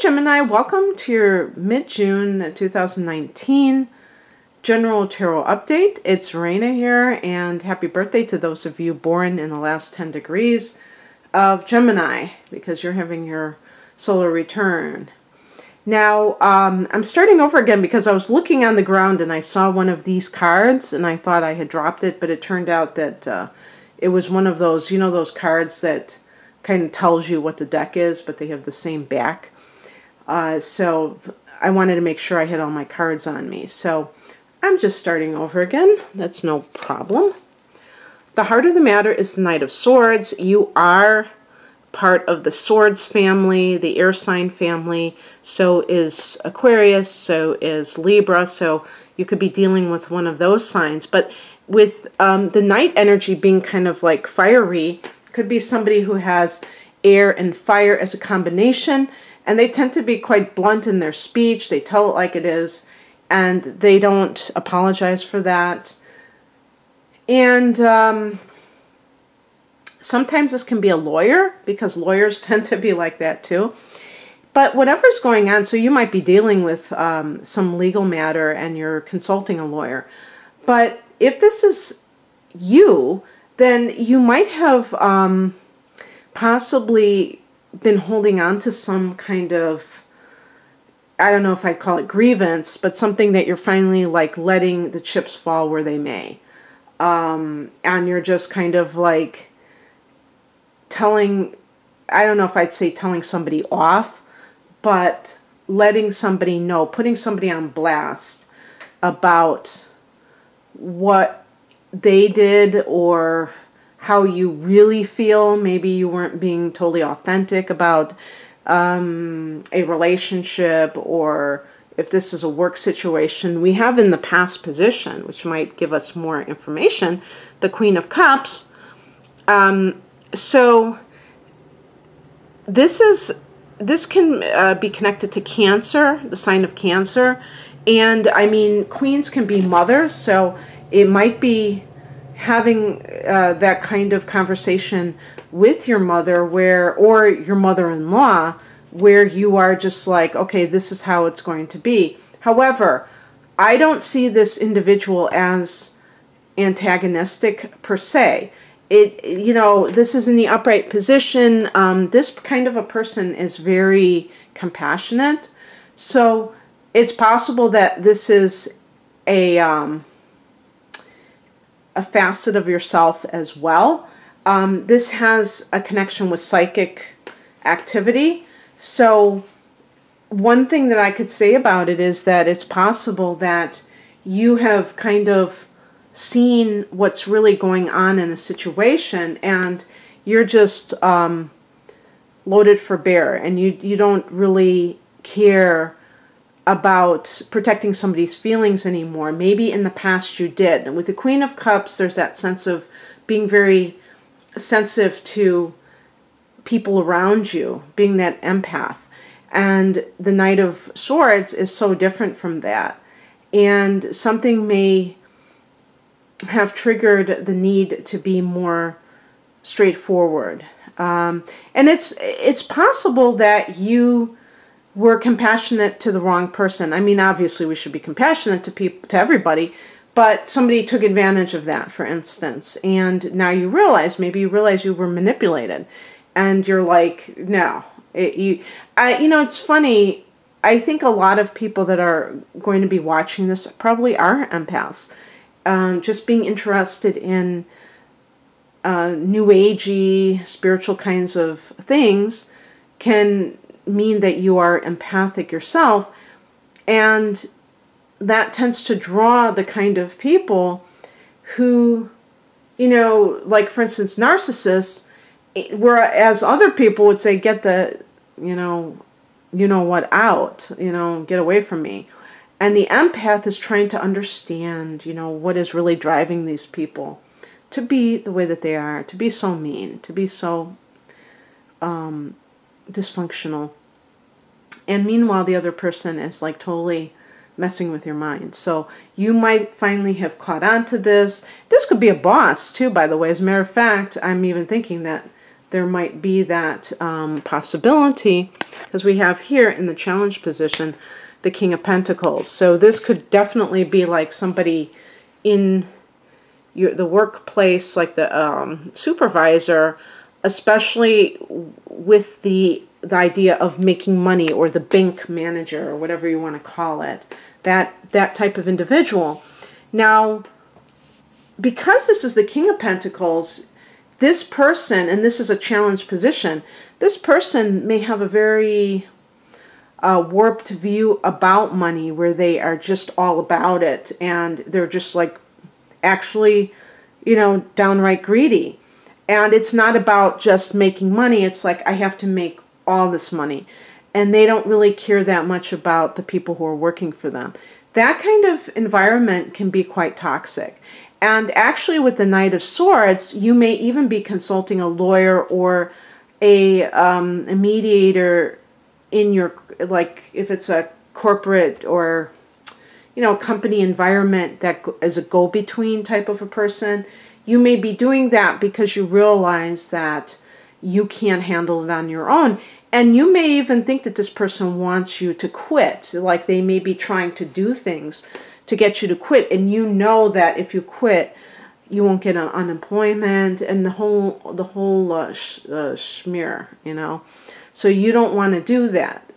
Gemini, welcome to your mid-June 2019 general tarot update. It's Raina here, and happy birthday to those of you born in the last 10 degrees of Gemini, because you're having your solar return. Now, I'm starting over again because I was looking on the ground and I saw one of these cards and I thought I had dropped it, but it turned out that it was one of those, you know, those cards that kind of tells you what the deck is, but they have the same back. So I wanted to make sure I had all my cards on me. So I'm just starting over again. That's no problem. The heart of the matter is the Knight of Swords. You are part of the Swords family, the air sign family. So is Aquarius, so is Libra. So you could be dealing with one of those signs. But with the Knight energy being kind of like fiery, could be somebody who has air and fire as a combination. And they tend to be quite blunt in their speech. They tell it like it is. And they don't apologize for that. And sometimes this can be a lawyer, because lawyers tend to be like that too. But whatever's going on, so you might be dealing with some legal matter and you're consulting a lawyer. But if this is you, then you might have possibly been holding on to some kind of, I don't know if I'd call it grievance, but something that you're finally like letting the chips fall where they may. And you're just kind of like telling, I don't know if I'd say telling somebody off, but letting somebody know, putting somebody on blast about what they did or how you really feel. Maybe you weren't being totally authentic about a relationship, or if this is a work situation. We have in the past position, which might give us more information, the Queen of Cups. So this can be connected to Cancer, the sign of Cancer. And I mean, queens can be mothers, so it might be having that kind of conversation with your mother, or your mother-in-law, where you are just like, okay, this is how it's going to be. However, I don't see this individual as antagonistic per se. You know, this is in the upright position. This kind of a person is very compassionate. So it's possible that this is a facet of yourself as well. This has a connection with psychic activity. So one thing that I could say about it is that it's possible that you have kind of seen what's really going on in a situation, and you're just loaded for bear, and you don't really care about protecting somebody's feelings anymore. Maybe in the past you did. And with the Queen of Cups, there's that sense of being very sensitive to people around you, being that empath. And the Knight of Swords is so different from that. And something may have triggered the need to be more straightforward. And it's possible that you were compassionate to the wrong person. I mean, obviously we should be compassionate to everybody, but somebody took advantage of that, for instance, and now you realize, maybe you realize you were manipulated, and you're like, no. You know, it's funny, I think a lot of people that are going to be watching this probably are empaths. Just being interested in new agey, spiritual kinds of things can mean that you are empathic yourself, and that tends to draw the kind of people who, you know, like for instance narcissists, whereas other people would say, get the you know what out, get away from me. And the empath is trying to understand, what is really driving these people to be the way that they are, to be so mean, to be so dysfunctional. And meanwhile, the other person is like totally messing with your mind. So you might finally have caught on to this. This could be a boss too, by the way. As a matter of fact, I'm even thinking that there might be that possibility, because we have here in the challenge position the King of Pentacles. So this could definitely be like somebody in the workplace, like the supervisor, especially with the idea of making money, or the bank manager, or whatever you want to call it, that type of individual. Now, because this is the King of Pentacles, this person, and this is a challenge position, this person may have a very warped view about money, where they are just all about it, and they're just like actually, you know, downright greedy. And it's not about just making money. It's like, I have to make all this money. And they don't really care that much about the people who are working for them. That kind of environment can be quite toxic. And actually with the Knight of Swords, you may even be consulting a lawyer or a mediator in your, like if it's a corporate or, you know, company environment that is a go-between type of a person. You may be doing that because you realize that you can't handle it on your own. And you may even think that this person wants you to quit. Like they may be trying to do things to get you to quit. And you know that if you quit, you won't get unemployment and the whole schmear, you know. So you don't want to do that.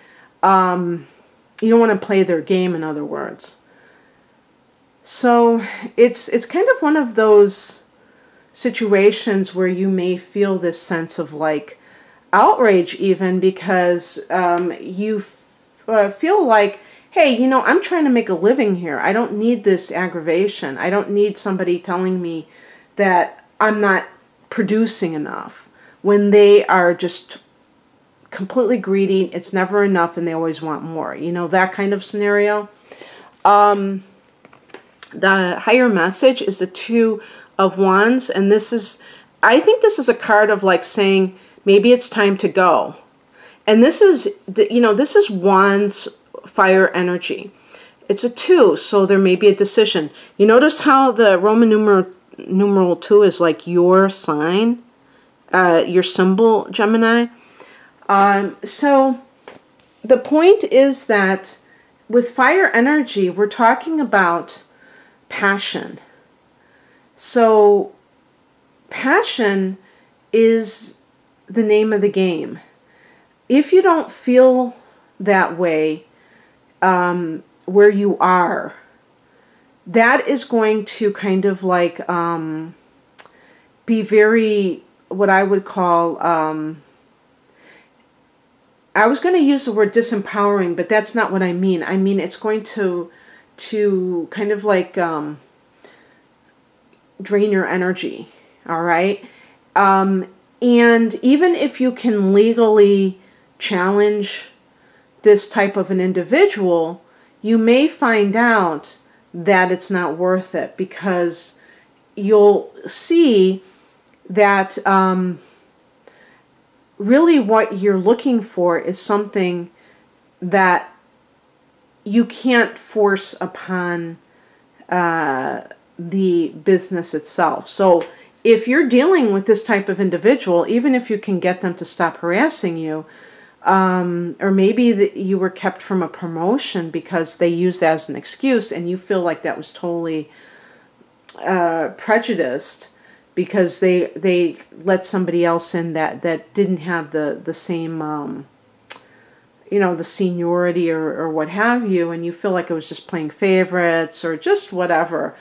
You don't want to play their game, in other words. So it's kind of one of those situations where you may feel this sense of like outrage, even because you feel like, hey, you know, I'm trying to make a living here. I don't need this aggravation. I don't need somebody telling me that I'm not producing enough, when they are just completely greedy. It's never enough and they always want more. You know, that kind of scenario. The higher message is the Two of Wands, and this is, I think this is a card of like saying maybe it's time to go. And this is, you know, this is Wands fire energy. It's a 2, so there may be a decision. You notice how the Roman numeral 2 is like your sign, your symbol, Gemini. So the point is that with fire energy, we're talking about passion. So passion is the name of the game. If you don't feel that way where you are, that is going to kind of like be very, what I would call, I was going to use the word disempowering, but that's not what I mean. I mean, it's going to kind of like drain your energy, all right? And even if you can legally challenge this type of an individual, you may find out that it's not worth it, because you'll see that really what you're looking for is something that you can't force upon the business itself. So if you're dealing with this type of individual, even if you can get them to stop harassing you, or maybe you were kept from a promotion because they used that as an excuse and you feel like that was totally prejudiced because they let somebody else in that didn't have the same you know, the seniority or what have you, and you feel like it was just playing favorites or just whatever,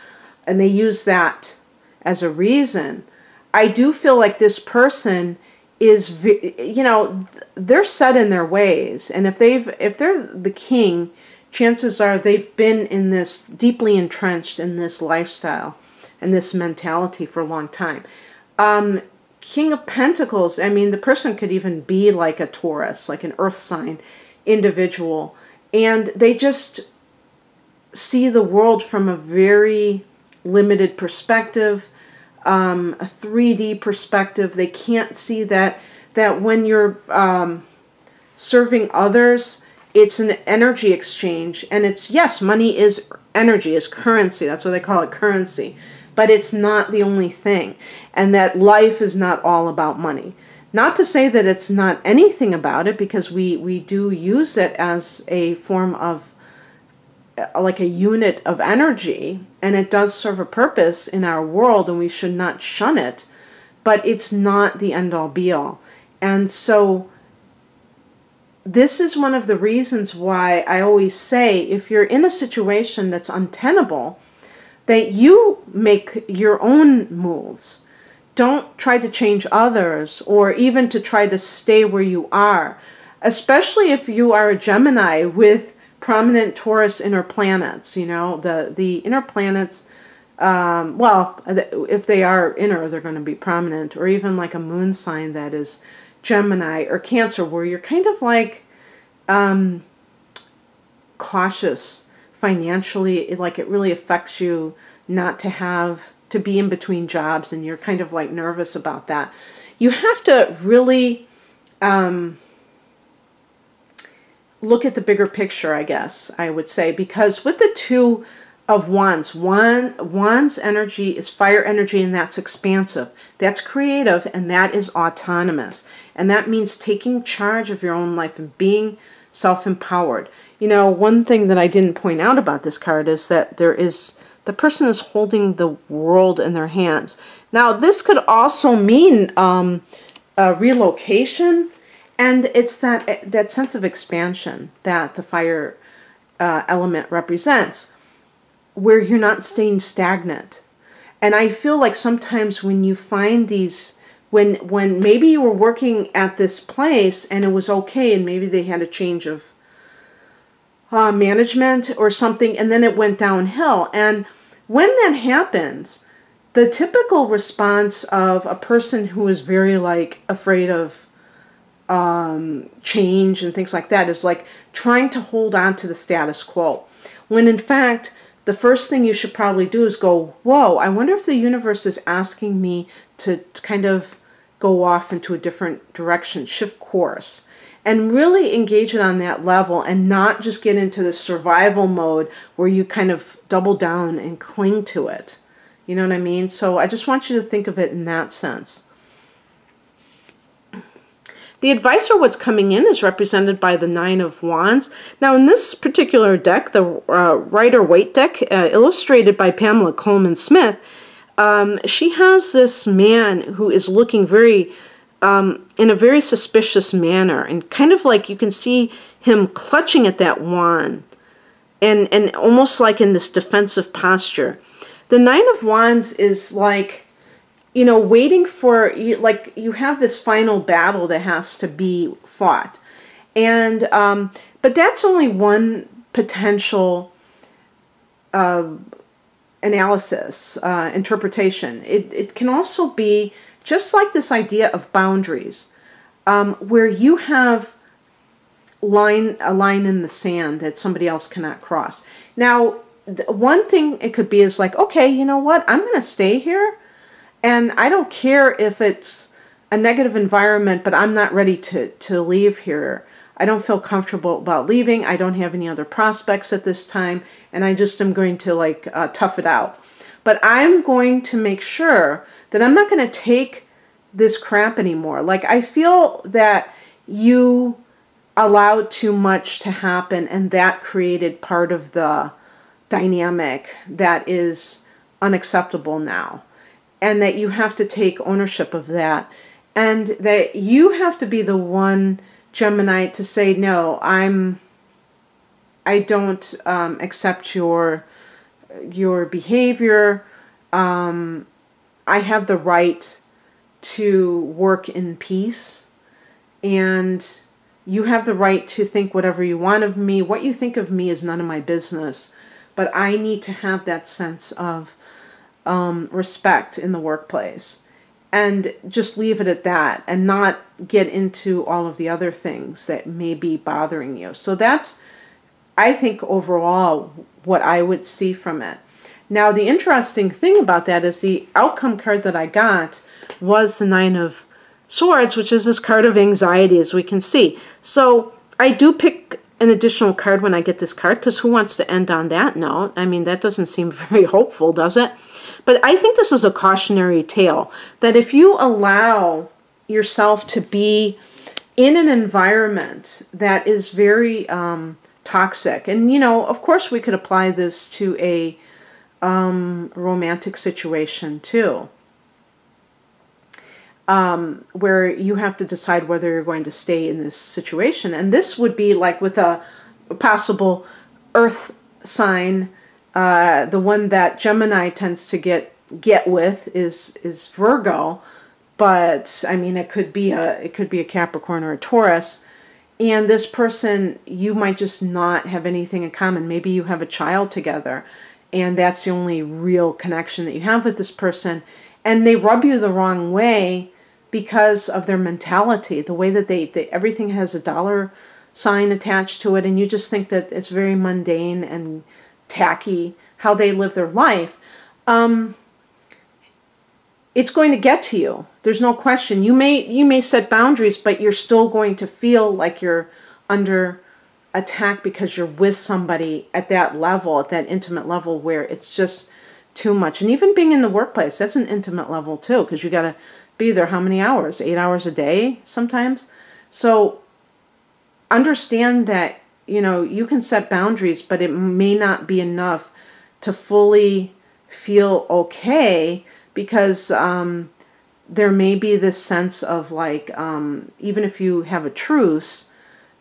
and they use that as a reason. I do feel like this person is, you know, they're set in their ways, and if they're the king, chances are they've been in this, deeply entrenched in this lifestyle and this mentality for a long time. King of Pentacles, I mean, the person could even be like a Taurus, like an earth sign individual, and they just see the world from a very limited perspective, a 3D perspective. They can't see that when you're serving others, it's an energy exchange, and it's, yes, money is energy, is currency. That's what they call it, currency. But it's not the only thing, and that life is not all about money. Not to say that it's not anything about it, because we do use it as a form of, like a unit of energy, and it does serve a purpose in our world, and we should not shun it, but it's not the end-all be-all. And so this is one of the reasons why I always say, if you're in a situation that's untenable, that you make your own moves. Don't try to change others, or even to try to stay where you are, especially if you are a Gemini with prominent Taurus inner planets. You know, the inner planets, well, if they are inner, they're going to be prominent, or even like a moon sign that is Gemini or Cancer, where you're kind of like cautious financially, like it really affects you not to have to be in between jobs, and you're kind of like nervous about that. You have to really look at the bigger picture, I guess I would say, because with the Two of Wands, Wands energy is fire energy, and that's expansive, that's creative, and that is autonomous, and that means taking charge of your own life and being self-empowered. You know, one thing that I didn't point out about this card is that the person is holding the world in their hands. Now, this could also mean a relocation, and it's that sense of expansion that the fire element represents, where you're not staying stagnant. And I feel like sometimes when you find these, when maybe you were working at this place and it was okay, and maybe they had a change of management or something, and then it went downhill. And when that happens, the typical response of a person who is very like afraid of change and things like that is like trying to hold on to the status quo, when in fact the first thing you should probably do is go, whoa, I wonder if the universe is asking me to kind of go off into a different direction, shift course, and really engage it on that level, and not just get into the survival mode where you kind of double down and cling to it. You know what I mean? So I just want you to think of it in that sense. The advice, or what's coming in, is represented by the Nine of Wands. Now, in this particular deck, the Rider-Waite deck, illustrated by Pamela Coleman Smith, she has this man who is looking very, in a very suspicious manner, and kind of like you can see him clutching at that wand, and almost like in this defensive posture. The Nine of Wands is like, you know, waiting for, like, you have this final battle that has to be fought. And, but that's only one potential analysis, interpretation. It can also be just like this idea of boundaries, where you have a line in the sand that somebody else cannot cross. Now, one thing it could be is like, okay, you know what, I'm going to stay here, and I don't care if it's a negative environment, but I'm not ready to leave here. I don't feel comfortable about leaving. I don't have any other prospects at this time, and I just am going to like tough it out. But I'm going to make sure that I'm not going to take this crap anymore. Like, I feel that you allowed too much to happen, and that created part of the dynamic that is unacceptable now. And that you have to take ownership of that. And that you have to be the one, Gemini, to say, no, I don't accept your behavior. I have the right to work in peace. And you have the right to think whatever you want of me. What you think of me is none of my business. But I need to have that sense of respect in the workplace, and just leave it at that, and not get into all of the other things that may be bothering you. So that's, I think, overall what I would see from it. Now, the interesting thing about that is the outcome card that I got was the Nine of Swords, which is this card of anxiety, as we can see. So I do pick an additional card when I get this card, because who wants to end on that note? I mean, that doesn't seem very hopeful, does it? But I think this is a cautionary tale, that if you allow yourself to be in an environment that is very toxic. And, you know, of course we could apply this to a romantic situation too, where you have to decide whether you're going to stay in this situation. And this would be like with a possible earth sign. The one that Gemini tends to get with is Virgo, but I mean it could be a Capricorn or a Taurus. And this person, you might just not have anything in common. Maybe you have a child together, and that's the only real connection that you have with this person. And they rub you the wrong way because of their mentality, the way that they everything has a dollar sign attached to it, and you just think that it's very mundane and tacky how they live their life. It's going to get to you. There's no question. You may set boundaries, but you're still going to feel like you're under attack because you're with somebody at that level, at that intimate level where it's just too much. And even being in the workplace, that's an intimate level too, because you got to be there how many hours? 8 hours a day sometimes. So understand that, you know, you can set boundaries, but it may not be enough to fully feel okay, because there may be this sense of like, even if you have a truce,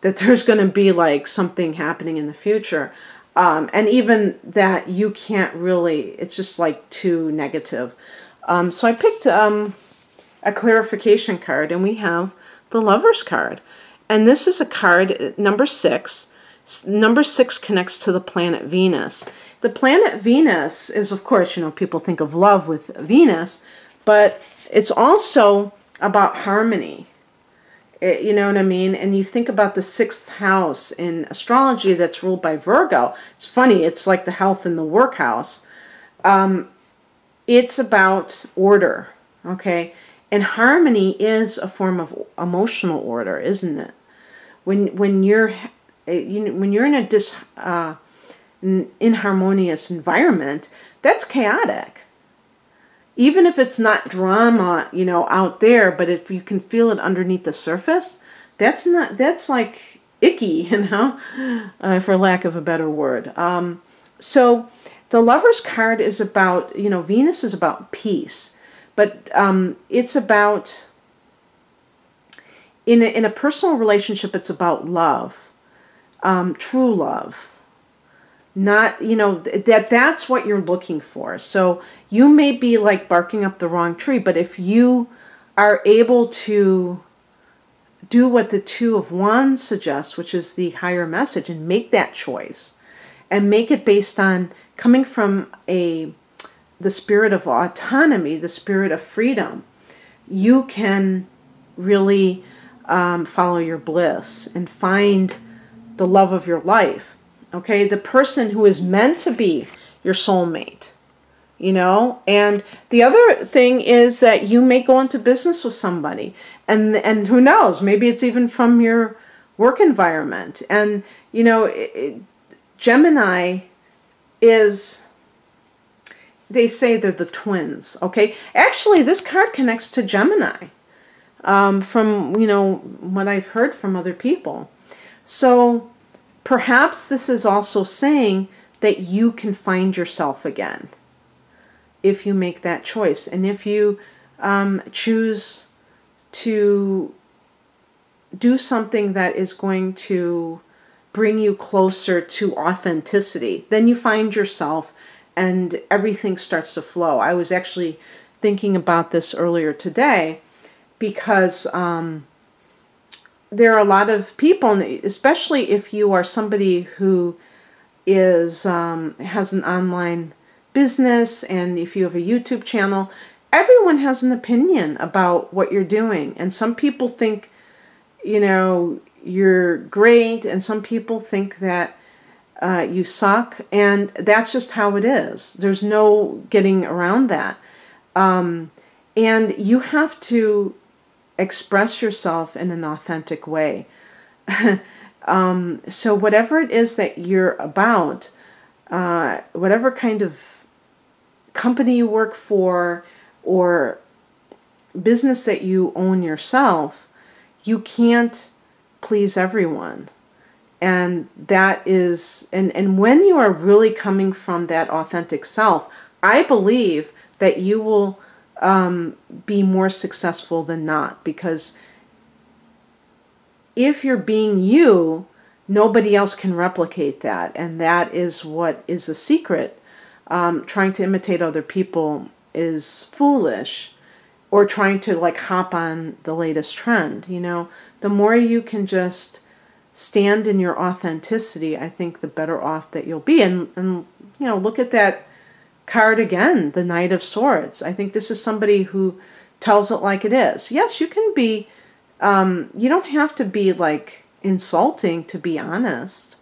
that there's going to be like something happening in the future. And even that you can't really, it's just like too negative. So I picked a clarification card, and we have the Lover's card. And this is a card, number 6. Number 6 connects to the planet Venus. The planet Venus is, of course, you know, people think of love with Venus, but it's also about harmony. You know what I mean? And you think about the 6th house in astrology that's ruled by Virgo. It's funny, it's like the health in the work house. It's about order, okay? And harmony is a form of emotional order, isn't it? When you're in a inharmonious environment, that's chaotic. Even if it's not drama, you know, out there, but if you can feel it underneath the surface, that's like icky, you know, for lack of a better word. So the Lover's card is about, you know, Venus is about peace, but it's about, in a personal relationship, it's about love, true love. Not, you know, that's what you're looking for. So you may be like barking up the wrong tree, but if you are able to do what the Two of Wands suggests, which is the higher message, and make that choice, and make it based on coming from the spirit of autonomy, the spirit of freedom, you can really follow your bliss and find the love of your life. Okay, the person who is meant to be your soulmate, you know. And the other thing is that you may go into business with somebody, and who knows, maybe it's even from your work environment. And, you know, Gemini is, they say they're the twins, okay? Actually, this card connects to Gemini, from, you know, what I've heard from other people. So perhaps this is also saying that you can find yourself again if you make that choice. And if you choose to do something that is going to bring you closer to authenticity, then you find yourself and everything starts to flow. I was actually thinking about this earlier today because there are a lot of people, especially if you are somebody who is has an online business, and if you have a YouTube channel, everyone has an opinion about what you're doing. And some people think, you know, you're great, and some people think that you suck, and that's just how it is. There's no getting around that. And you have to express yourself in an authentic way. So whatever it is that you're about, whatever kind of company you work for, or business that you own yourself, you can't please everyone. And that is, and when you are really coming from that authentic self, I believe that you will be more successful than not. Because if you're being you, nobody else can replicate that. And that is what is the secret. Trying to imitate other people is foolish. Or trying to like hop on the latest trend. You know, the more you can just stand in your authenticity, I think the better off that you'll be. And you know, look at that card again, the Knight of Swords. I think this is somebody who tells it like it is. Yes, you can be, you don't have to be like insulting to be honest.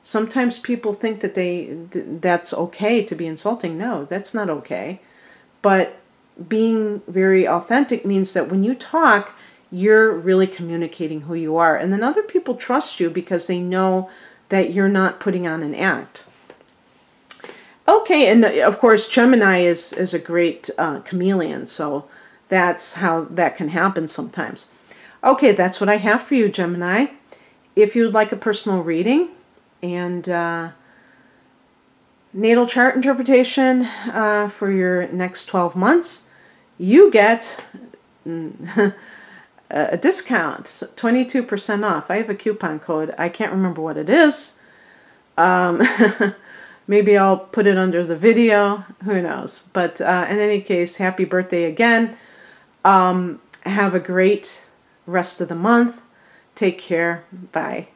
Sometimes people think that that's okay to be insulting. No, that's not okay. But being very authentic means that when you talk, you're really communicating who you are. And then other people trust you because they know that you're not putting on an act. Okay, and of course, Gemini is a great chameleon, so that's how that can happen sometimes. Okay, that's what I have for you, Gemini. If you'd like a personal reading and natal chart interpretation for your next 12 months, you get a discount, 22% off. I have a coupon code. I can't remember what it is. Maybe I'll put it under the video. Who knows? But in any case, happy birthday again. Have a great rest of the month. Take care. Bye.